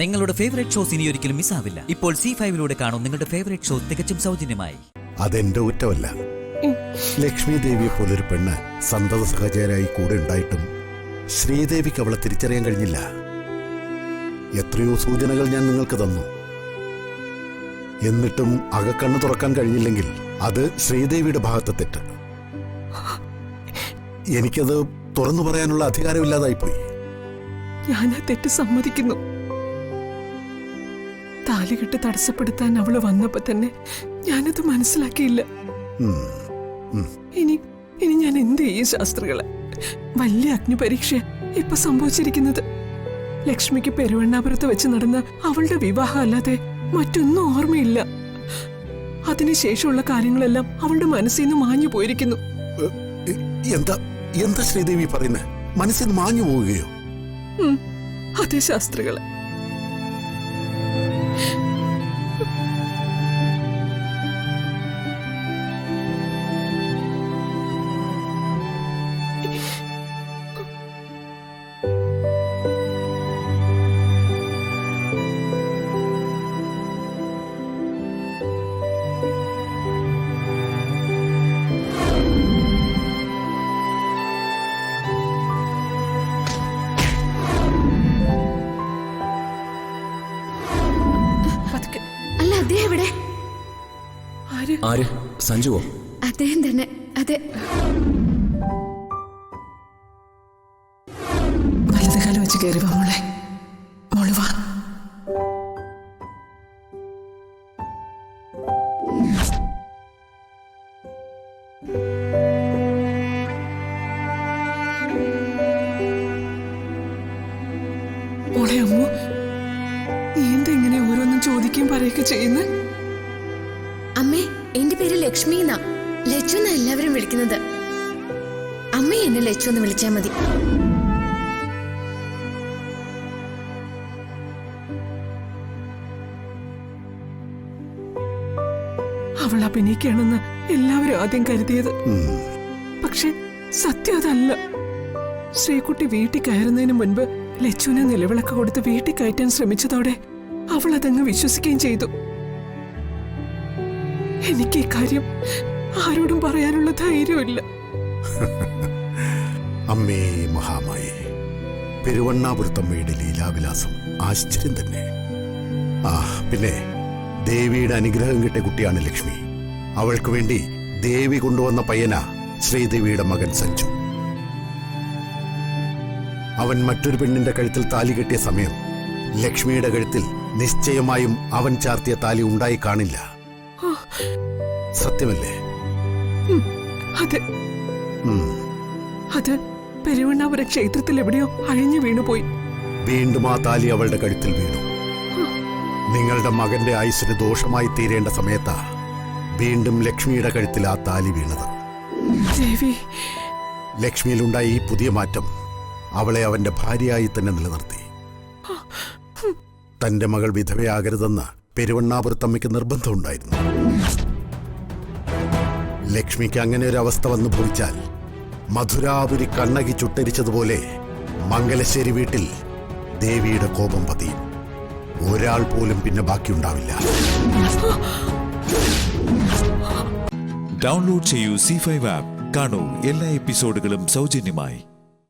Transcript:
നിങ്ങളുടെ favourite shows ഇനി ഒരിക്കലും മിസ്സാവില്ല. ഇപ്പോൾ C5 കാണും നിങ്ങളുടെ ഫേവറേറ്റ് ഷോ തികച്ചും സൗജന്യമായി. അതെന്റെ കുറ്റമല്ല. ലക്ഷ്മി ദേവിയെ പോലൊരു പെണ്ണ് സന്തത സഹചാരായി കൂടെ ഉണ്ടായിട്ടും ശ്രീദേവിക്ക് അവളെ തിരിച്ചറിയാൻ കഴിഞ്ഞില്ല. എത്രയോ സൂചനകൾ ഞാൻ നിങ്ങൾക്ക് തന്നു. എന്നിട്ടും അകക്കണ്ണ് തുറക്കാൻ കഴിഞ്ഞില്ലെങ്കിൽ അത് ശ്രീദേവിയുടെ ഭാഗത്തെ തെറ്റ്. എനിക്കത് തുറന്നു പറയാനുള്ള അധികാരമില്ലാതായിപ്പോയി. ഞാൻ ആ തെറ്റ് സമ്മതിക്കുന്നു. താലികെട്ട് തടസ്സപ്പെടുത്താൻ അവള് വന്നപ്പോ തന്നെ ഞാനത് മനസ്സിലാക്കിയില്ല. ഇനി ഞാൻ എന്ത് ചെയ്യും ശാസ്ത്രികളെ? വലിയ അഗ്നിപരീക്ഷ ഇപ്പൊ സംഭവിച്ചിരിക്കുന്നത്. ലക്ഷ്മിക്ക് പെരുവണ്ണാപുരത്ത് വെച്ച് നടന്ന അവളുടെ വിവാഹം അല്ലാതെ മറ്റൊന്നും ഓർമ്മയില്ല. അതിനുശേഷമുള്ള കാര്യങ്ങളെല്ലാം അവളുടെ മനസ്സിൽ നിന്ന് മാഞ്ഞു പോയിരിക്കുന്നു. എന്താ ശ്രീദേവി പറയുന്നത്? മനസ്സിൽ നിന്ന് മാഞ്ഞു പോവുകയോ? അതെ ശാസ്ത്രികളെ. ആര്? സഞ്ജുവോ? അദ്ദേഹം തന്നെ. അതെ. വലതുകാലം വെച്ച് കയറി വാ മോളെ. മോള് വാ. മോളെ അമ്മു, നീ എന്തെങ്ങനെ ഓരോന്നും ചോദിക്കുകയും പറയുകയൊക്കെ ചെയ്യുന്നത്? അമ്മേ, എന്റെ പേര് ലക്ഷ്മി എന്നാ. ലച്ചു എന്നാ എല്ലാവരും വിളിക്കുന്നത്. അമ്മ എന്നെ ലച്ചു എന്ന് വിളിച്ചാ മതി. അവൾ അഭിനയിക്കുകയാണെന്ന് എല്ലാവരും ആദ്യം കരുതിയത്. പക്ഷെ സത്യം അതല്ല. ശ്രീകുട്ടി വീട്ടിൽ കയറുന്നതിന് മുൻപ് ലച്ചുവിനെ നിലവിളക്ക് കൊടുത്ത് വീട്ടിൽ കയറ്റാൻ ശ്രമിച്ചതോടെ അവൾ അതങ്ങ് വിശ്വസിക്കുകയും ചെയ്തു. എനിക്ക് ഈ കാര്യം ആരോടും പറയാനുള്ള ധൈര്യമില്ല. അമ്മേ മഹാമായി, പെരുവണ്ണാപുരത്തമ്മയുടെ ലീലാവിലാസം ആശ്ചര്യം തന്നെ. പിന്നെ ദേവിയുടെ അനുഗ്രഹം കിട്ടിയ കുട്ടിയാണ് ലക്ഷ്മി. അവൾക്ക് വേണ്ടി ദേവി കൊണ്ടുവന്ന പയ്യന ശ്രീദേവിയുടെ മകൻ സഞ്ജു. അവൻ മറ്റൊരു പെണ്ണിന്റെ കഴുത്തിൽ താലി കെട്ടിയ സമയം ലക്ഷ്മിയുടെ കഴുത്തിൽ നിശ്ചയമായും അവൻ ചാർത്തിയ താലി ഉണ്ടായി കാണില്ല. സത്യമല്ലേ? അതെ. അത് പെരുവണ്ണാപുരം ക്ഷേത്രത്തിൽ എവിടെയോ അഴിഞ്ഞു വീണുപോയി. വീണ്ടും ആ താലി അവളുടെ കഴുത്തിൽ വീണു. നിങ്ങളുടെ മകന്റെ ആയുസ്സിന് ദോഷമായി തീരേണ്ട സമയത്താ വീണ്ടും ലക്ഷ്മിയുടെ കഴുത്തിൽ ആ താലി വീണത്. ലക്ഷ്മിയിലുണ്ടായ ഈ പുതിയ മാറ്റം അവളെ അവന്റെ ഭാര്യയായി തന്നെ നിലനിർത്തി. തന്റെ മകൾ വിധവയാകരുതെന്ന് പെരുവണ്ണാപുരത്തമ്മയ്ക്ക് നിർബന്ധമുണ്ടായിരുന്നു. ലക്ഷ്മിക്ക് അങ്ങനെ ഒരു അവസ്ഥ വന്നു ഭവിച്ചാൽ മധുരാപുരി കണ്ണകി ചുട്ടരിച്ചതുപോലെ മംഗലശ്ശേരി വീട്ടിൽ ദേവിയുടെ കോപം പതിയും. ഒരാൾ പോലും പിന്നെ ബാക്കിയുണ്ടാവില്ല. ഡൗൺലോഡ് ചെയ്യൂ C5 ആപ്പ്. കാണൂ എല്ലാ എപ്പിസോഡുകളും സൗജന്യമായി.